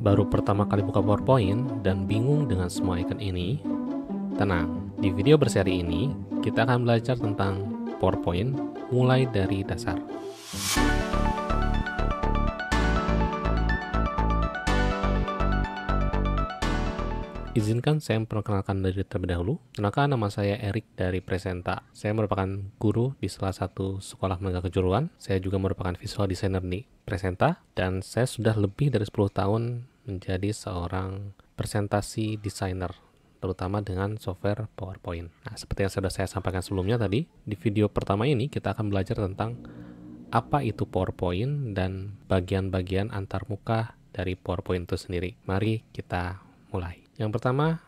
Baru pertama kali buka PowerPoint dan bingung dengan semua icon ini? Tenang, di video berseri ini kita akan belajar tentang PowerPoint mulai dari dasar. Izinkan saya memperkenalkan diri terlebih dahulu. Kenalkan, nama saya Erik dari Presenta. Saya merupakan guru di salah satu sekolah menengah kejuruan. Saya juga merupakan visual designer di Presenta. Dan saya sudah lebih dari 10 tahun menjadi seorang presentasi designer, terutama dengan software PowerPoint. Nah, seperti yang sudah saya sampaikan sebelumnya tadi, di video pertama ini kita akan belajar tentang apa itu PowerPoint dan bagian-bagian antarmuka dari PowerPoint itu sendiri. Mari kita mulai. Yang pertama,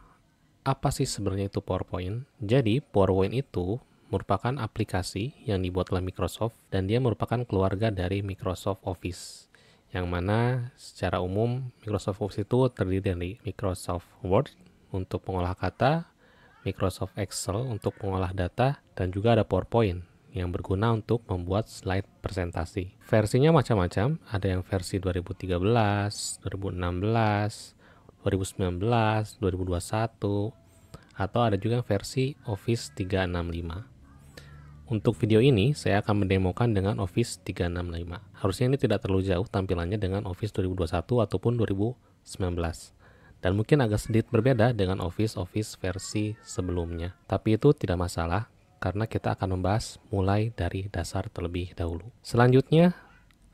apa sih sebenarnya itu PowerPoint? Jadi, PowerPoint itu merupakan aplikasi yang dibuat oleh Microsoft dan dia merupakan keluarga dari Microsoft Office. Yang mana secara umum Microsoft Office itu terdiri dari Microsoft Word untuk mengolah kata, Microsoft Excel untuk mengolah data, dan juga ada PowerPoint yang berguna untuk membuat slide presentasi. Versinya macam-macam, ada yang versi 2013, 2016, 2019, 2021, atau ada juga versi Office 365. Untuk video ini, saya akan mendemokan dengan Office 365. Harusnya ini tidak terlalu jauh tampilannya dengan Office 2021 ataupun 2019. Dan mungkin agak sedikit berbeda dengan Office versi sebelumnya. Tapi itu tidak masalah, karena kita akan membahas mulai dari dasar terlebih dahulu. Selanjutnya,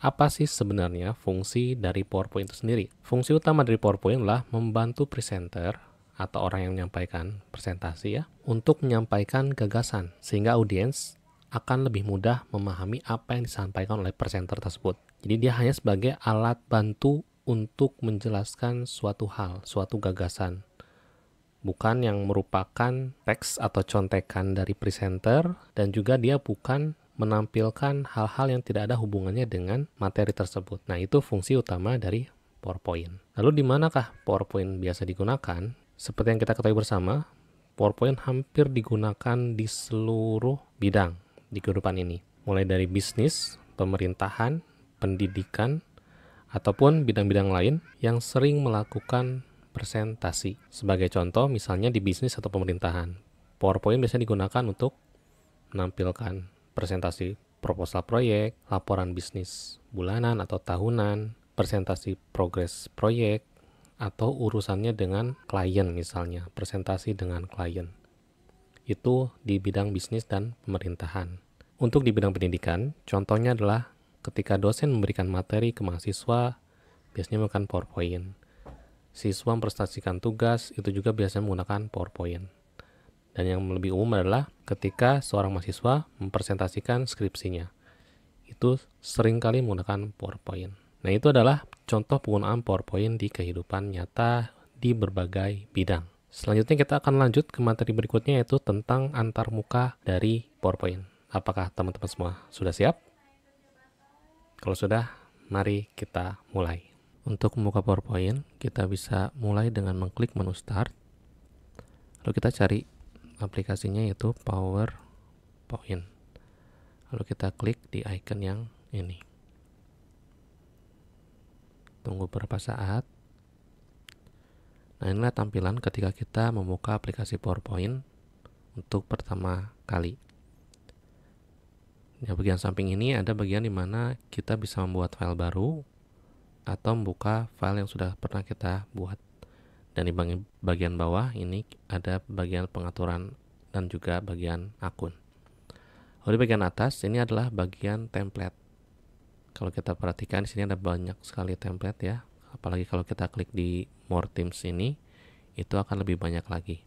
apa sih sebenarnya fungsi dari PowerPoint itu sendiri? Fungsi utama dari PowerPoint adalah membantu presenter atau orang yang menyampaikan presentasi untuk menyampaikan gagasan sehingga audiens akan lebih mudah memahami apa yang disampaikan oleh presenter tersebut. Jadi dia hanya sebagai alat bantu untuk menjelaskan suatu hal, suatu gagasan. Bukan yang merupakan teks atau contekan dari presenter, dan juga dia bukan menampilkan hal-hal yang tidak ada hubungannya dengan materi tersebut. Nah, itu fungsi utama dari PowerPoint. Lalu di manakah PowerPoint biasa digunakan? Seperti yang kita ketahui bersama, PowerPoint hampir digunakan di seluruh bidang di kehidupan ini. Mulai dari bisnis, pemerintahan, pendidikan, ataupun bidang-bidang lain yang sering melakukan presentasi. Sebagai contoh, misalnya di bisnis atau pemerintahan, PowerPoint biasanya digunakan untuk menampilkan presentasi proposal proyek, laporan bisnis bulanan atau tahunan, presentasi progres proyek, atau urusannya dengan klien misalnya, presentasi dengan klien. Itu di bidang bisnis dan pemerintahan. Untuk di bidang pendidikan, contohnya adalah ketika dosen memberikan materi ke mahasiswa, biasanya menggunakan PowerPoint. Siswa mempresentasikan tugas, itu juga biasanya menggunakan PowerPoint. Dan yang lebih umum adalah ketika seorang mahasiswa mempresentasikan skripsinya. Itu seringkali menggunakan PowerPoint. Nah, itu adalah contoh penggunaan PowerPoint di kehidupan nyata di berbagai bidang. Selanjutnya kita akan lanjut ke materi berikutnya, yaitu tentang antarmuka dari PowerPoint. Apakah teman-teman semua sudah siap? Kalau sudah, mari kita mulai. Untuk membuka PowerPoint, kita bisa mulai dengan mengklik menu Start. Lalu kita cari aplikasinya, yaitu PowerPoint. Lalu kita klik di icon yang ini. Tunggu beberapa saat. Nah, inilah tampilan ketika kita membuka aplikasi PowerPoint untuk pertama kali. Di bagian samping ini ada bagian di mana kita bisa membuat file baru atau membuka file yang sudah pernah kita buat. Dan di bagian bawah ini ada bagian pengaturan dan juga bagian akun. Lalu di bagian atas ini adalah bagian template. Kalau kita perhatikan di sini ada banyak sekali template ya. Apalagi kalau kita klik di More Themes ini, itu akan lebih banyak lagi.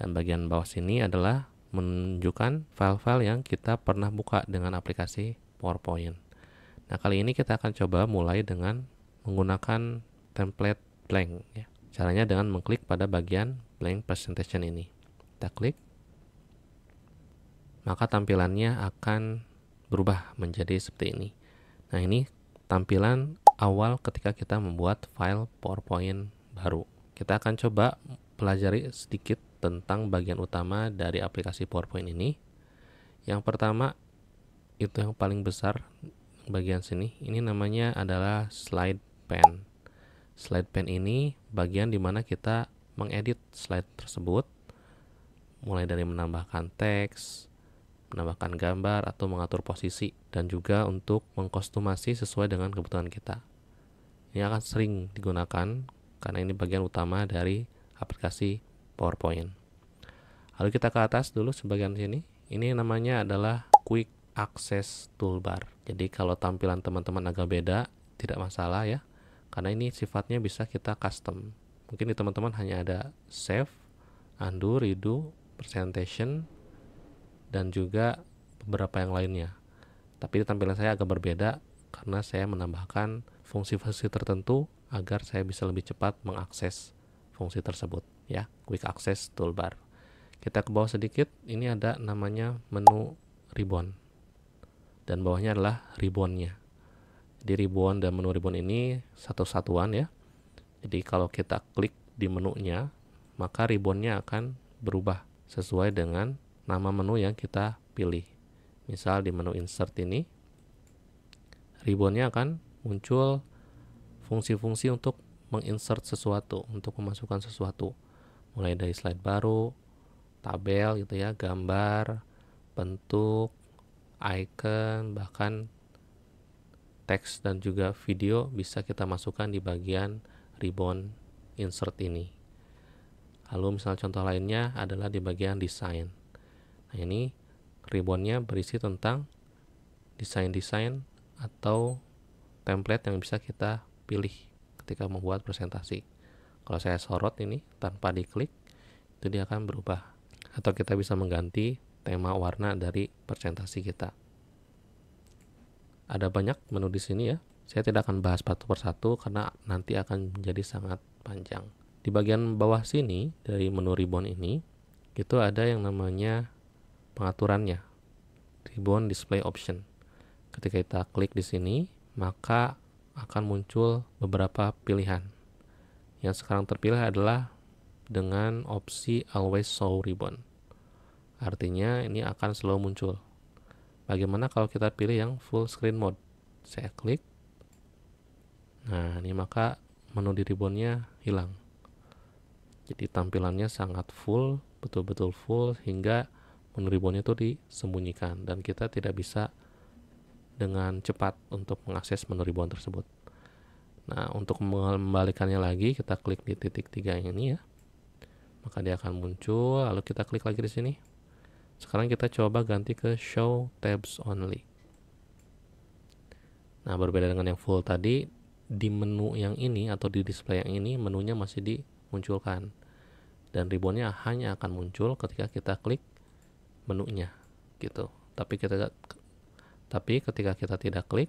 Dan bagian bawah sini adalah menunjukkan file-file yang kita pernah buka dengan aplikasi PowerPoint. Nah, kali ini kita akan coba mulai dengan menggunakan template blank ya. Caranya dengan mengklik pada bagian blank presentation ini. Kita klik, maka tampilannya akan berubah menjadi seperti ini. Nah, ini tampilan awal ketika kita membuat file PowerPoint baru. Kita akan coba pelajari sedikit tentang bagian utama dari aplikasi PowerPoint ini. Yang pertama, itu yang paling besar bagian sini, ini namanya adalah slide pane. Slide pane ini bagian dimana kita mengedit slide tersebut, mulai dari menambahkan teks, menambahkan gambar, atau mengatur posisi, dan juga untuk mengkostumasi sesuai dengan kebutuhan kita. Ini akan sering digunakan karena ini bagian utama dari aplikasi PowerPoint. Lalu kita ke atas dulu sebagian sini. Ini namanya adalah Quick Access Toolbar. Jadi kalau tampilan teman-teman agak beda, tidak masalah ya, karena ini sifatnya bisa kita custom. Mungkin di teman-teman hanya ada save, undo, redo, presentation, dan juga beberapa yang lainnya. Tapi tampilan saya agak berbeda karena saya menambahkan fungsi-fungsi tertentu agar saya bisa lebih cepat mengakses fungsi tersebut ya. Quick Access Toolbar. Kita ke bawah sedikit, ini ada namanya menu ribbon, dan bawahnya adalah ribbonnya. Jadi ribbon dan menu ribbon ini satu satuan ya. Jadi kalau kita klik di menunya, maka ribbonnya akan berubah sesuai dengan nama menu yang kita pilih. Misal di menu insert ini, ribbonnya akan muncul fungsi-fungsi untuk menginsert sesuatu, untuk memasukkan sesuatu. Mulai dari slide baru, tabel gitu ya, gambar, bentuk, icon, bahkan teks dan juga video bisa kita masukkan di bagian ribbon insert ini. Lalu misalnya contoh lainnya adalah di bagian desain. Nah ini ribbonnya berisi tentang desain-desain atau template yang bisa kita pilih ketika membuat presentasi. Kalau saya sorot ini tanpa diklik, itu dia akan berubah. Atau kita bisa mengganti tema warna dari presentasi kita. Ada banyak menu di sini ya. Saya tidak akan bahas satu persatu karena nanti akan menjadi sangat panjang. Di bagian bawah sini dari menu ribbon ini, itu ada yang namanya pengaturannya. Ribbon Display Option. Ketika kita klik di sini, maka akan muncul beberapa pilihan. Yang sekarang terpilih adalah dengan opsi Always Show Ribbon. Artinya ini akan selalu muncul. Bagaimana kalau kita pilih yang full screen mode? Saya klik. Nah, ini maka menu di ribbonnya hilang. Jadi tampilannya sangat full, betul-betul full, hingga menu ribbonnya itu disembunyikan dan kita tidak bisa dengan cepat untuk mengakses menu ribbon tersebut. Nah, untuk mengembalikannya lagi, kita klik di titik 3 ini ya. Maka dia akan muncul, lalu kita klik lagi di sini. Sekarang kita coba ganti ke Show Tabs Only. Nah, berbeda dengan yang full tadi, di menu yang ini atau di display yang ini, menunya masih dimunculkan. Dan ribbonnya hanya akan muncul ketika kita klik menunya, gitu. Tapi ketika kita tidak klik,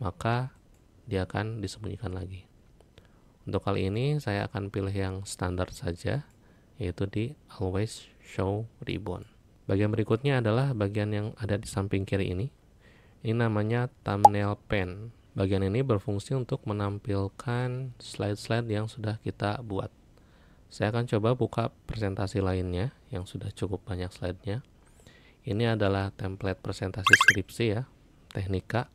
maka dia akan disembunyikan lagi. Untuk kali ini, saya akan pilih yang standar saja, yaitu di Always Show Ribbon. Bagian berikutnya adalah bagian yang ada di samping kiri ini. Ini namanya thumbnail pane. Bagian ini berfungsi untuk menampilkan slide-slide yang sudah kita buat. Saya akan coba buka presentasi lainnya yang sudah cukup banyak slide-nya. Ini adalah template presentasi skripsi ya, teknika.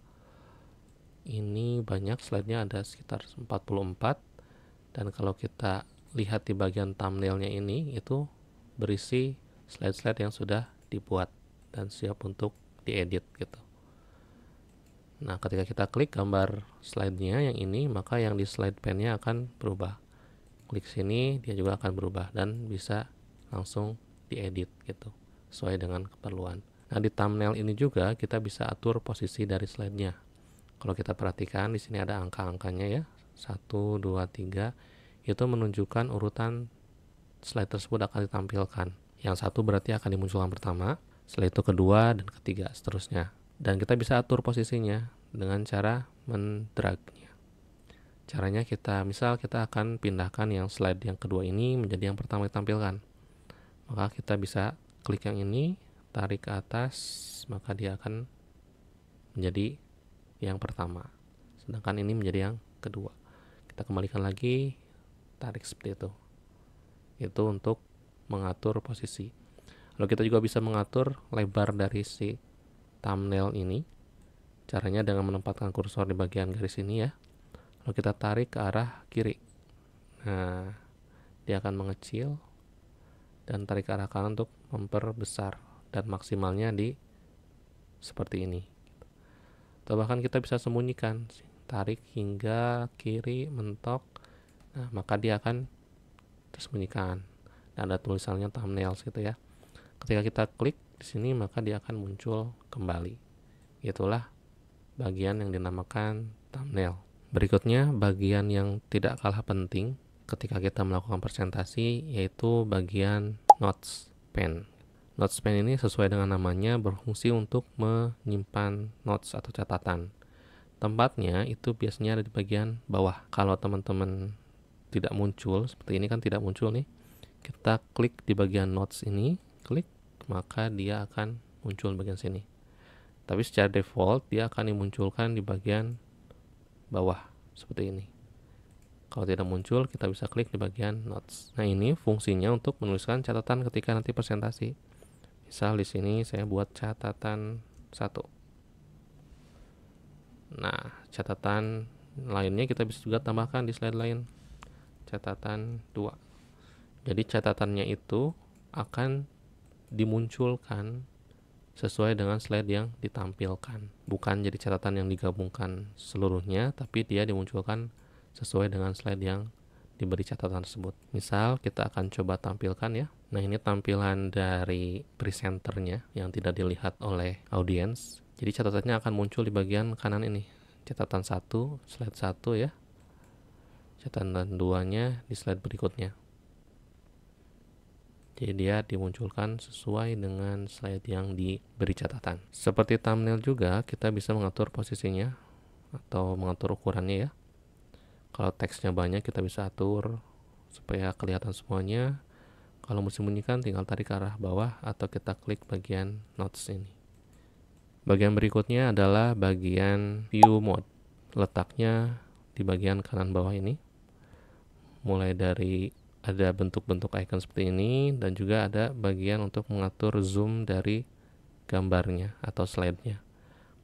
Ini banyak slide-nya, ada sekitar 44. Dan kalau kita lihat di bagian thumbnail-nya ini, itu berisi slide-slide yang sudah dibuat dan siap untuk diedit gitu. Nah, ketika kita klik gambar slide-nya yang ini, maka yang di slide pane-nya akan berubah. Klik sini, dia juga akan berubah dan bisa langsung diedit gitu, sesuai dengan keperluan. Nah, di thumbnail ini juga kita bisa atur posisi dari slide-nya. Kalau kita perhatikan di sini ada angka-angkanya ya, 1, 2, 3, itu menunjukkan urutan slide tersebut akan ditampilkan. Yang satu berarti akan dimunculkan pertama, setelah itu kedua dan ketiga, seterusnya. Dan kita bisa atur posisinya dengan cara mendragnya. Caranya misal kita akan pindahkan yang slide yang kedua ini menjadi yang pertama ditampilkan. Maka kita bisa klik yang ini, tarik ke atas, maka dia akan menjadi yang pertama. Sedangkan ini menjadi yang kedua. Kita kembalikan lagi, tarik seperti itu. Itu untuk mengatur posisi. Lalu kita juga bisa mengatur lebar dari si thumbnail ini. Caranya dengan menempatkan kursor di bagian garis ini ya. Lalu kita tarik ke arah kiri. Nah, dia akan mengecil dan tarik ke arah kanan untuk memperbesar, dan maksimalnya di seperti ini. Atau bahkan kita bisa sembunyikan, tarik hingga kiri mentok. Nah, maka dia akan tersembunyikan dan ada tulisannya thumbnails gitu ya. Ketika kita klik di sini, maka dia akan muncul kembali. Itulah bagian yang dinamakan thumbnail. Berikutnya, bagian yang tidak kalah penting ketika kita melakukan presentasi, yaitu bagian notes pen. Notes pen ini sesuai dengan namanya berfungsi untuk menyimpan notes atau catatan. Tempatnya itu biasanya ada di bagian bawah. Kalau teman-teman tidak muncul, seperti ini kan tidak muncul nih, kita klik di bagian notes ini, klik, maka dia akan muncul di bagian sini. Tapi secara default dia akan dimunculkan di bagian bawah seperti ini. Kalau tidak muncul, kita bisa klik di bagian notes. Nah, ini fungsinya untuk menuliskan catatan ketika nanti presentasi. Misal di sini saya buat catatan 1. Nah, catatan lainnya kita bisa juga tambahkan di slide lain. Catatan 2. Jadi catatannya itu akan dimunculkan sesuai dengan slide yang ditampilkan. Bukan jadi catatan yang digabungkan seluruhnya, tapi dia dimunculkan sesuai dengan slide yang diberi catatan tersebut. Misal kita akan coba tampilkan ya. Nah, ini tampilan dari presenternya yang tidak dilihat oleh audiens. Jadi catatannya akan muncul di bagian kanan ini. Catatan 1, slide 1 ya. Catatan 2-nya di slide berikutnya. Jadi dia dimunculkan sesuai dengan slide yang diberi catatan. Seperti thumbnail juga, kita bisa mengatur posisinya atau mengatur ukurannya ya. Kalau teksnya banyak, kita bisa atur supaya kelihatan semuanya. Kalau mau sembunyikan, tinggal tarik ke arah bawah atau kita klik bagian notes ini. Bagian berikutnya adalah bagian view mode. Letaknya di bagian kanan bawah ini. Mulai dari ada bentuk-bentuk icon seperti ini, dan juga ada bagian untuk mengatur zoom dari gambarnya atau slide-nya.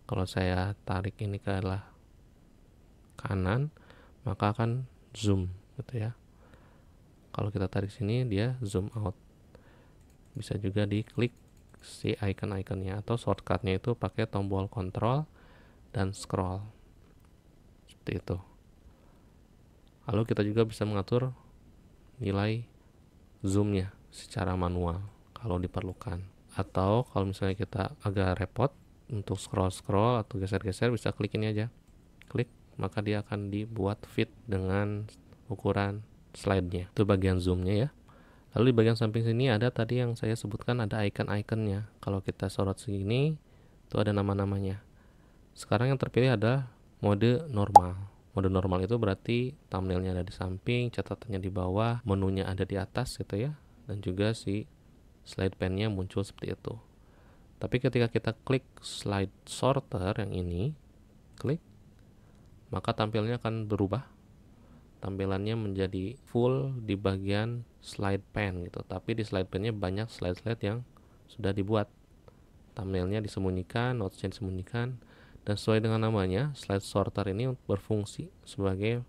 Kalau saya tarik ini ke arah kanan, maka akan zoom gitu ya. Kalau kita tarik sini, dia zoom out. Bisa juga diklik si icon-iconnya, atau shortcutnya itu pakai tombol kontrol dan scroll seperti itu. Lalu kita juga bisa mengatur nilai zoomnya secara manual kalau diperlukan. Atau kalau misalnya kita agak repot untuk scroll atau geser-geser, bisa klik ini aja. Klik, maka dia akan dibuat fit dengan ukuran slide-nya. Itu bagian zoom-nya ya. Lalu di bagian samping sini ada tadi yang saya sebutkan, ada icon-iconnya. Kalau kita sorot segini, itu ada nama-namanya. Sekarang yang terpilih ada mode normal. Mode normal itu berarti thumbnailnya ada di samping, catatannya di bawah, menunya ada di atas gitu ya, dan juga si slide pane-nya muncul seperti itu. Tapi ketika kita klik slide sorter yang ini, klik, maka tampilnya akan berubah. Tampilannya menjadi full di bagian slide pane gitu. Tapi di slide pane-nya banyak slide-slide yang sudah dibuat. Thumbnailnya disembunyikan, notes-nya disembunyikan. Dan sesuai dengan namanya, slide sorter ini berfungsi sebagai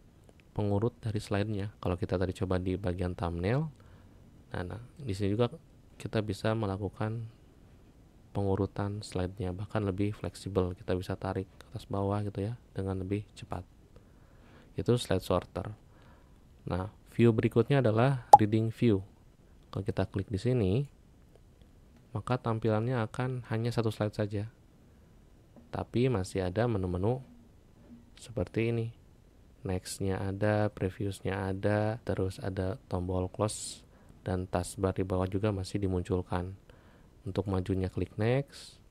pengurut dari slide-nya. Kalau kita tadi coba di bagian thumbnail, nah di sini juga kita bisa melakukan pengurutan slide-nya, bahkan lebih fleksibel. Kita bisa tarik ke atas bawah gitu ya, dengan lebih cepat. Itu slide sorter. Nah, view berikutnya adalah reading view. Kalau kita klik di sini, maka tampilannya akan hanya satu slide saja. Tapi masih ada menu-menu seperti ini. Next-nya ada, Previews-nya ada, terus ada tombol close, dan taskbar di bawah juga masih dimunculkan. Untuk majunya klik next,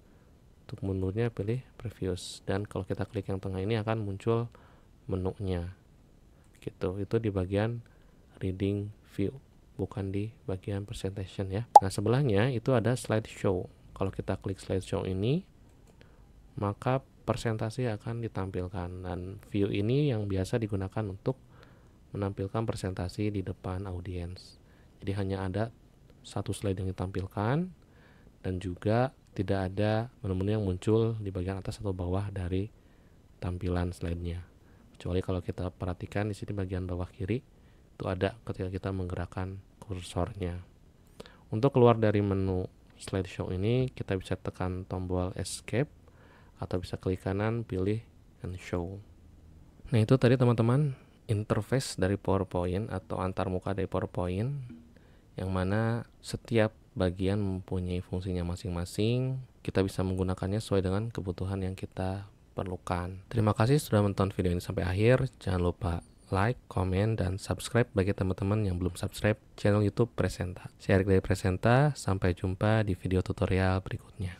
untuk mundunya pilih Previews, dan kalau kita klik yang tengah ini akan muncul menunya. Gitu. Itu di bagian reading view, bukan di bagian presentation ya. Nah, sebelahnya itu ada slideshow. Kalau kita klik slideshow ini, maka presentasi akan ditampilkan, dan view ini yang biasa digunakan untuk menampilkan presentasi di depan audiens. Jadi hanya ada satu slide yang ditampilkan, dan juga tidak ada menu-menu yang muncul di bagian atas atau bawah dari tampilan slide-nya. Kecuali kalau kita perhatikan di sini bagian bawah kiri itu ada ketika kita menggerakkan kursornya. Untuk keluar dari menu slideshow ini, kita bisa tekan tombol escape atau bisa klik kanan pilih and show. Nah, itu tadi teman-teman interface dari PowerPoint atau antarmuka dari PowerPoint, yang mana setiap bagian mempunyai fungsinya masing-masing. Kita bisa menggunakannya sesuai dengan kebutuhan yang kita perlukan. Terima kasih sudah menonton video ini sampai akhir. Jangan lupa like, komen, dan subscribe bagi teman-teman yang belum subscribe channel YouTube Presenta. Saya Erik dari Presenta, sampai jumpa di video tutorial berikutnya.